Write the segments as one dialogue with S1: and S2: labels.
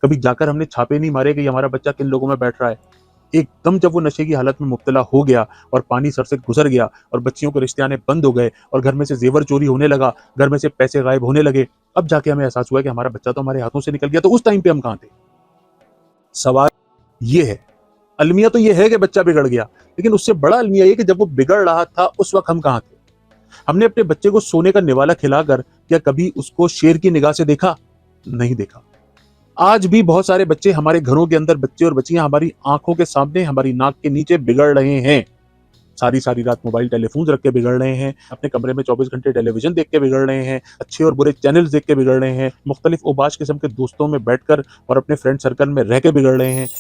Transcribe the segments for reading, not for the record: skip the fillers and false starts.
S1: कभी जाकर हमने छापे नहीं मारे कि हमारा बच्चा किन लोगों में बैठ रहा है। एकदम जब वो नशे की हालत में मुब्तला हो गया और पानी सर से गुजर गया और बच्चियों के रिश्ते आने बंद हो गए और घर में से जेवर चोरी होने लगा, घर में से पैसे गायब होने लगे, अब जाके हमें एहसास हुआ कि हमारा बच्चा तो हमारे हाथों से निकल गया। तो उस टाइम पे हम कहां थे? सवाल ये है। अलमिया तो ये है कि बच्चा बिगड़ गया, लेकिन उससे बड़ा अलमिया ये कि जब वो बिगड़ रहा था उस वक्त हम कहां थे? हमने अपने बच्चे को सोने का निवाला खिलाकर क्या कभी उसको शेर की निगाह से देखा? नहीं देखा। आज भी बहुत सारे बच्चे हमारे घरों के अंदर, बच्चे और बच्चियां हमारी आंखों के सामने, हमारी नाक के नीचे बिगड़ रहे हैं। सारी सारी रात मोबाइल टेलीफोन रख के बिगड़ रहे हैं, अपने कमरे में 24 घंटे टेलीविजन देख के बिगड़ रहे हैं, अच्छे और बुरे चैनल्स देख के बिगड़ रहे हैं, मुख्तलिफ ओबाश किस्म के दोस्तों में बैठकर और अपने फ्रेंड सर्कल में रह के बिगड़ रहे हैं।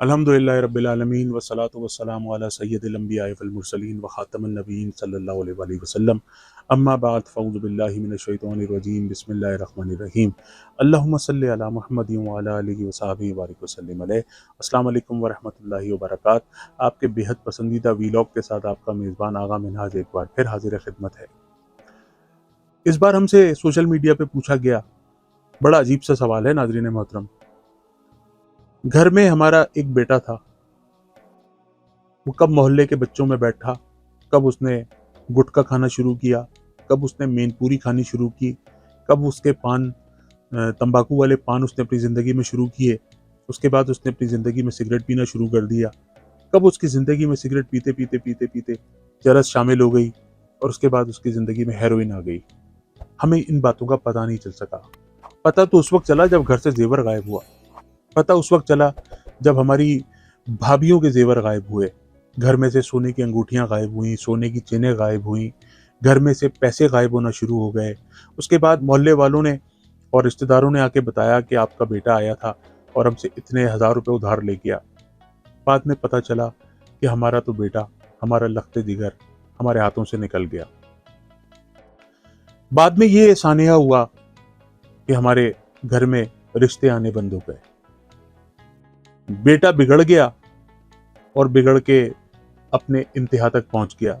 S1: अल्हम्दुलिल्लाह रब्बिल आलमीन वस्सलातु वस्सलामु अला सय्यदिल अंबिया वल मुरसलीन व खातमुन नबिय्यीन सल्लल्लाहु अलैहि वसल्लम। अम्मा बाद फ़अऊज़ु बिल्लाहि मिनश शैतानिर रजीम बिस्मिल्लाहिर रहमानिर रहीम। अल्लाहुम्मा सल्लि अला मुहम्मदिन व अला आलिहि व सहबिहि बारिक वसल्लिम अलैहि। अस्सलामु अलैकुम व रहमतुल्लाहि व बरकातहू। आपके बेहद पसंदीदा वीलॉग के साथ आपका मेज़बान आगा मिनहाज एक बार फिर हाजिर खिदमत है। इस बार हमसे सोशल मीडिया पे पूछा गया बड़ा अजीब सा सवाल है नाज़रीन मोहतरम। घर में हमारा एक बेटा था, वो कब मोहल्ले के बच्चों में बैठा, कब उसने गुटखा खाना शुरू किया, कब उसने मेनपूरी खानी शुरू की, कब उसके तंबाकू वाले पान उसने अपनी ज़िंदगी में शुरू किए, उसके बाद उसने अपनी ज़िंदगी में सिगरेट पीना शुरू कर दिया, कब उसकी ज़िंदगी में सिगरेट पीते पीते पीते पीते चरस शामिल हो गई और उसके बाद उसकी ज़िंदगी में हेरोइन आ गई। हमें इन बातों का पता नहीं चल सका। पता तो उस वक्त चला जब घर से जेवर गायब हुआ, पता उस वक्त चला जब हमारी भाभीयों के जेवर गायब हुए, घर में से सोने की अंगूठियां गायब हुई, सोने की चेनें गायब हुई, घर में से पैसे गायब होना शुरू हो गए। उसके बाद मोहल्ले वालों ने और रिश्तेदारों ने आके बताया कि आपका बेटा आया था और हमसे इतने 1000 रुपए उधार ले गया। बाद में पता चला कि हमारा तो बेटा, हमारा लख्ते जिगर हमारे हाथों से निकल गया। बाद में ये सानिया हुआ कि हमारे घर में रिश्ते आने बंद हो गए। बेटा बिगड़ गया और बिगड़ के अपने इंतहा तक पहुंच गया।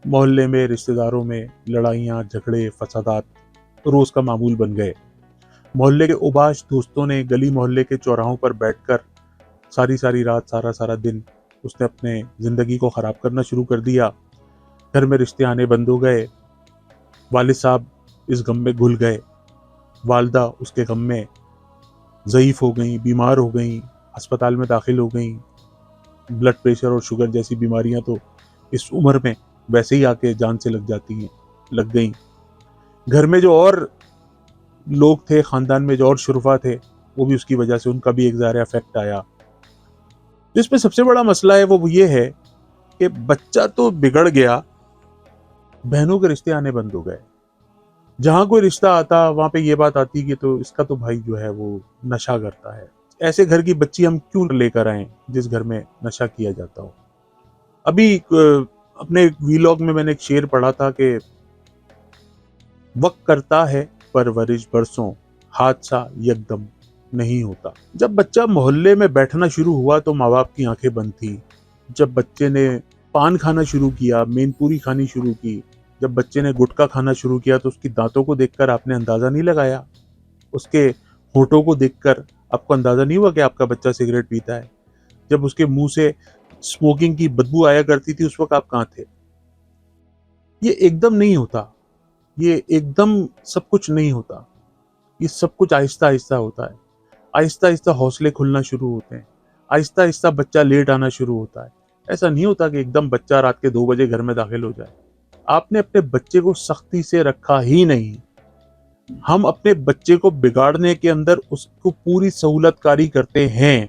S1: मोहल्ले में, रिश्तेदारों में लड़ाइयाँ, झगड़े, फसादात रोज का मामूल बन गए। मोहल्ले के उबाश दोस्तों ने गली मोहल्ले के चौराहों पर बैठकर सारी सारी रात, सारा सारा दिन उसने अपने ज़िंदगी को ख़राब करना शुरू कर दिया। घर में रिश्ते आने बंद हो गए। वालिद साहब इस गम में घुल गए, वालदा उसके गम में ज़ईफ़ हो गई, बीमार हो गई, अस्पताल में दाखिल हो गई। ब्लड प्रेशर और शुगर जैसी बीमारियां तो इस उम्र में वैसे ही आके जान से लग गई। घर में जो और लोग थे, खानदान में जो और शुरफा थे, वो भी उसकी वजह से उनका भी एक ज़ाहिर इफेक्ट आया। जिसमें सबसे बड़ा मसला है वो ये है कि बच्चा तो बिगड़ गया, बहनों के रिश्ते आने बंद हो गए। जहां कोई रिश्ता आता वहां पे ये बात आती कि तो इसका तो भाई जो है वो नशा करता है। ऐसे घर की बच्ची हम क्यों लेकर आए जिस घर में नशा किया जाता हो? अभी अपने वीलॉग में मैंने एक शेर पढ़ा था कि वक्त करता है परवरिश बरसों, हादसा यकदम नहीं होता। जब बच्चा मोहल्ले में बैठना शुरू हुआ तो माँ बाप की आंखें बंद थी। जब बच्चे ने पान खाना शुरू किया, मेनपूरी खानी शुरू की, जब बच्चे ने गुटखा खाना शुरू किया तो उसकी दांतों को देखकर आपने अंदाजा नहीं लगाया, उसके होठों को देखकर आपको अंदाजा नहीं हुआ कि आपका बच्चा सिगरेट पीता है। जब उसके मुंह से स्मोकिंग की बदबू आया करती थी उस वक्त आप कहाँ थे? ये एकदम नहीं होता, ये एकदम सब कुछ नहीं होता, ये सब कुछ आहिस्ता आहिस्ता होता है। आहिस्ता आहिस्ता हौसले खुलना शुरू होते हैं, आहिस्ता आहिस्ता बच्चा लेट आना शुरू होता है। ऐसा नहीं होता कि एकदम बच्चा रात के 2 बजे घर में दाखिल हो जाए। आपने अपने बच्चे को सख्ती से रखा ही नहीं। हम अपने बच्चे को बिगाड़ने के अंदर उसको पूरी सहूलतकारी करते हैं।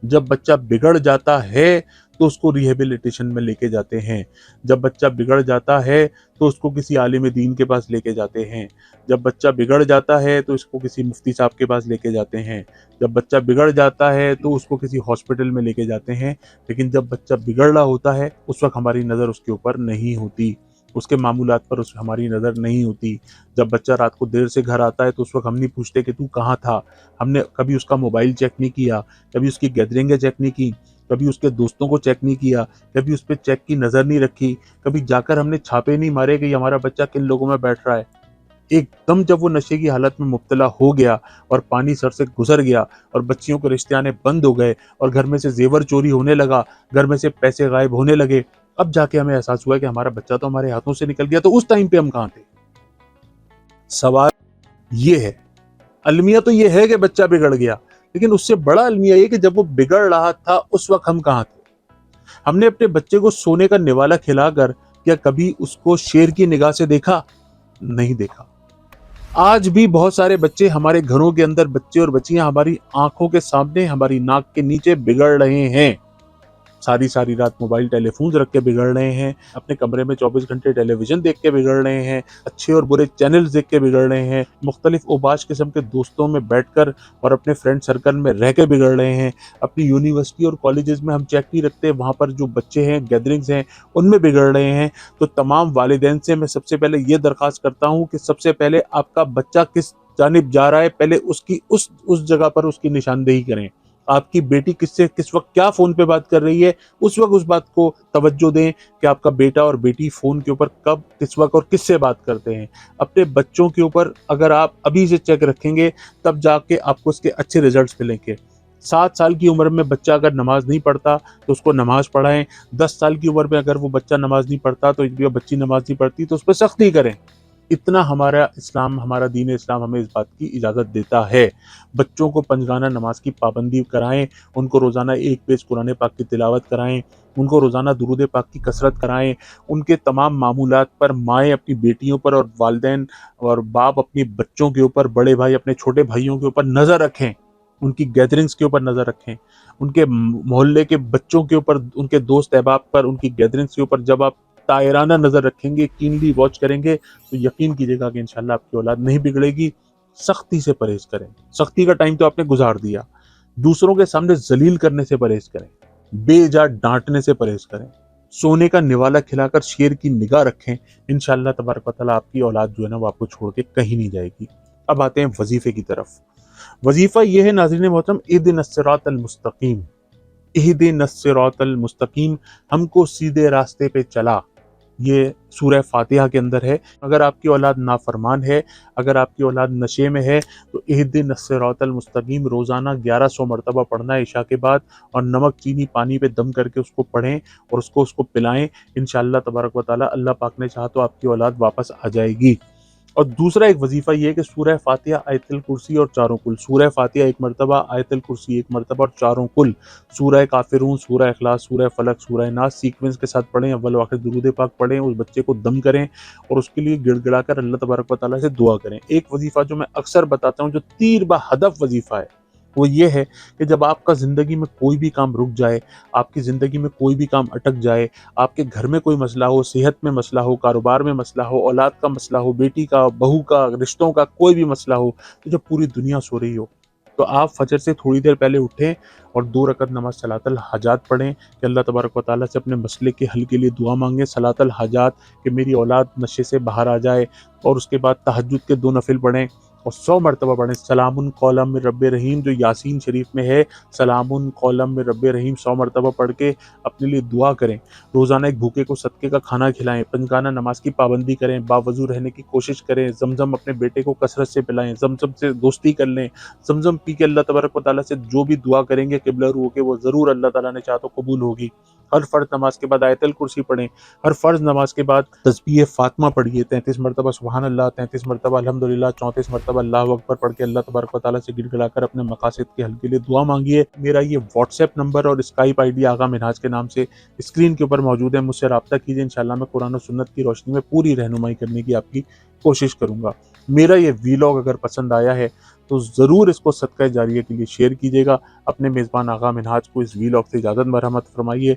S1: जब बच्चा बिगड़ जाता है तो उसको रिहेबिलिटेशन में लेके जाते हैं। जब बच्चा बिगड़ जाता है तो उसको किसी आलिम दीन के पास लेके जाते हैं। जब बच्चा बिगड़ जाता है तो इसको किसी मुफ्ती साहब के पास लेके जाते हैं। जब बच्चा बिगड़ जाता है तो उसको किसी हॉस्पिटल में लेके जाते हैं। लेकिन जब बच्चा बिगड़ रहा होता है उस वक्त हमारी नज़र उसके ऊपर नहीं होती, उसके मामूलात पर उस हमारी नज़र नहीं होती। जब बच्चा रात को देर से घर आता है तो उस वक्त हम नहीं पूछते कि तू कहाँ था। हमने कभी उसका मोबाइल चेक नहीं किया, कभी उसकी गैदरिंगें चेक नहीं की, कभी उसके दोस्तों को चेक नहीं किया, कभी उस पर चेक की नज़र नहीं रखी, कभी जाकर हमने छापे नहीं मारे कि हमारा बच्चा किन लोगों में बैठ रहा है। एकदम जब वो नशे की हालत में मुब्तला हो गया और पानी सर से गुजर गया और बच्चियों के रिश्ते आने बंद हो गए और घर में से जेवर चोरी होने लगा, घर में से पैसे गायब होने लगे, अब जाके हमें एहसास हुआ कि हमारा बच्चा तो हमारे हाथों से निकल गया। तो उस टाइम पे हम कहाँ थे? सवाल ये है, अलमिया तो ये है कि बच्चा बिगड़ गया, लेकिन उससे बड़ा अलमिया ये कि जब वो बिगड़ रहा था उस वक्त हम कहाँ थे? हमने अपने बच्चे को सोने का निवाला खिलाकर क्या कभी उसको शेर की निगाह से देखा? नहीं देखा। आज भी बहुत सारे बच्चे हमारे घरों के अंदर, बच्चे और बच्चियां हमारी आंखों के सामने, हमारी नाक के नीचे बिगड़ रहे हैं। सारी सारी रात मोबाइल टेलीफोन्स रख के बिगड़ रहे हैं, अपने कमरे में 24 घंटे टेलीविजन देख के बिगड़ रहे हैं, अच्छे और बुरे चैनल्स देख के बिगड़ रहे हैं, मुख्तलिफ ओबाश किस्म के दोस्तों में बैठकर और अपने फ्रेंड सर्कल में रह के बिगड़ रहे हैं। अपनी यूनिवर्सिटी और कॉलेजेस में हम चेक नहीं रखते, वहाँ पर जो बच्चे हैं, गैदरिंग्स हैं, उनमें बिगड़ रहे हैं। तो तमाम वालिदैन से मैं सबसे पहले ये दरख्वास्त करता हूँ कि सबसे पहले आपका बच्चा किस जानिब जा रहा है, पहले उसकी उस जगह पर उसकी निशानदेही करें। आपकी बेटी किससे किस वक्त क्या फोन पे बात कर रही है, उस वक्त उस बात को तवज्जो दें कि आपका बेटा और बेटी फोन के ऊपर कब, किस वक्त और किससे बात करते हैं। अपने बच्चों के ऊपर अगर आप अभी से चेक रखेंगे तब जाके आपको इसके अच्छे रिजल्ट्स मिलेंगे। 7 साल की उम्र में बच्चा अगर नमाज नहीं पढ़ता तो उसको नमाज पढ़ाएं। 10 साल की उम्र में अगर वो बच्चा नमाज नहीं पढ़ता तो या बच्ची नमाज नहीं पढ़ती तो उस पर सख्ती करें। इतना हमारा इस्लाम, हमारा दीन इस्लाम हमें इस बात की इजाज़त देता है। बच्चों को पंजगाना नमाज की पाबंदी कराएं, उनको रोज़ाना 1 पेज कुरान पाक की तिलावत कराएं, उनको रोज़ाना दुरूद पाक की कसरत कराएं। उनके तमाम मामूलात पर माएँ अपनी बेटियों पर और वालिदैन और बाप अपनी बच्चों के ऊपर, बड़े भाई अपने छोटे भाइयों के ऊपर नज़र रखें, उनकी गैदरिंग्स के ऊपर नज़र रखें, उनके मोहल्ले के बच्चों के ऊपर, उनके दोस्त अहबाब पर, उनकी गैदरिंग्स के ऊपर जब आप तायराना नज़र रखेंगे, कीनली वॉच करेंगे तो यकीन कीजिएगा कि इंशाल्लाह आपकी औलाद नहीं बिगड़ेगी। सख्ती से परहेज करें। सख्ती का टाइम तो आपने गुजार दिया। दूसरों के सामने जलील करने से परहेज करें, बेजा डांटने से परहेज करें, सोने का निवाला खिलाकर शेर की निगाह रखें। इंशाल्लाह तबारक व तआला आपकी औलाद जो है ना वो आपको छोड़ के कहीं नहीं जाएगी। अब आते हैं वजीफे की तरफ। वजीफा यह है नाज़रीन मोहतरम, इहदिनस सिरातल मुस्तकीम, इहदिनस सिरातल मुस्तकीम, हमको सीधे रास्ते पे चला। ये सूरह फातिहा के अंदर है। अगर आपकी औलाद नाफरमान है, अगर आपकी औलाद नशे में है तो इहदिनस सिरातल मुस्तकीम रोज़ाना 1100 मरतबा पढ़ना है इशा के बाद, और नमक चीनी पानी पे दम करके उसको पढ़ें और उसको पिलाएं। इंशाअल्लाह तबारक व तआला अल्लाह पाक ने चाहा तो आपकी औलाद वापस आ जाएगी। और दूसरा एक वजीफ़ा ये है कि सूरह फातिहा, आयतुल कुर्सी और चारों कुल। सूरह फातिहा 1 मरतबा, आयतुल कुर्सी 1 मरतबा और चारों कुल। सूरह काफिरून, सूरह इखलास, सूरह फलक, सूरह नास सीक्वेंस के साथ पढ़ें। अव्वल व आखिर दुरूद पाक पढ़ें, उस बच्चे को दम करें और उसके लिए गिड़गिड़ाकर अल्लाह तबारक व तआला से दुआ करें। एक वजीफ़ा जो मैं अक्सर बताता हूँ, जो तीर बा हदफ वजीफ़ा है, वो ये है कि जब आपका ज़िंदगी में कोई भी काम रुक जाए, आपकी ज़िंदगी में कोई भी काम अटक जाए, आपके घर में कोई मसला हो, सेहत में मसला हो, कारोबार में मसला हो, औलाद का मसला हो, बेटी का, बहू का, रिश्तों का कोई भी मसला हो, तो जब पूरी दुनिया सो रही हो तो आप फजर से थोड़ी देर पहले उठें और 2 रकत नमाज सलातुल हाजात पढ़ें कि अल्लाह तबारक व तआला से अपने मसले के हल के लिए दुआ मांगें। सलातुल हाजात कि मेरी औलाद नशे से बाहर आ जाए, और उसके बाद तहज्जुद के 2 नफिल पढ़ें और 100 मरतबा पढ़ें सलामुन कौलम मिर रब्बिर रहीम, जो यासीन शरीफ में है। सलामुन कौलम मिर रब्बिर रहीम 100 मरतबा पढ़ के अपने लिए दुआ करें। रोज़ाना एक भूखे को सदके का खाना खिलाएं, पंजगाना नमाज की पाबंदी करें, बावजू रहने की कोशिश करें, जमजम अपने बेटे को कसरत से पिलाएं, जमजम से दोस्ती कर लें, जमजम पी के अल्लाह तबारक व तआला से जो भी दुआ करेंगे किबला रू होके वो ज़रूर अल्लाह ताला ने चाहा तो कबूल होगी। हर फ़र्ज़ नमाज के बाद आयतुल कुर्सी पढ़ें, हर फ़र्ज़ नमाज के बाद तस्बीह फ़ातिमा पढ़िए, 33 मरतबा सुबहान अल्लाह, 33 मरतबा अल्हम्दुलिल्लाह, 34 मरतबा अल्लाहु अकबर पढ़ के अल्लाह तबारक व तआला से गिड़गिड़ाकर अपने मकासद के हल के लिए दुआ मांगिए। मेरा ये व्हाट्सएप नंबर और स्काइप आईडी आगा मिनहाज के नाम से स्क्रीन के ऊपर मौजूद है, मुझसे रब्ता कीजिए। इंशाल्लाह मैं कुरान और सुन्नत की रोशनी में पूरी रहनुमाई करने की आपकी कोशिश करूँगा। मेरा ये वीलॉग अगर पसंद आया है तो ज़रूर इसको सदका जारिया के लिए शेयर कीजिएगा। अपने मेज़बान आगा मिनहाज को इस वीलॉग से इजाज़त मरहमत फरमाइए।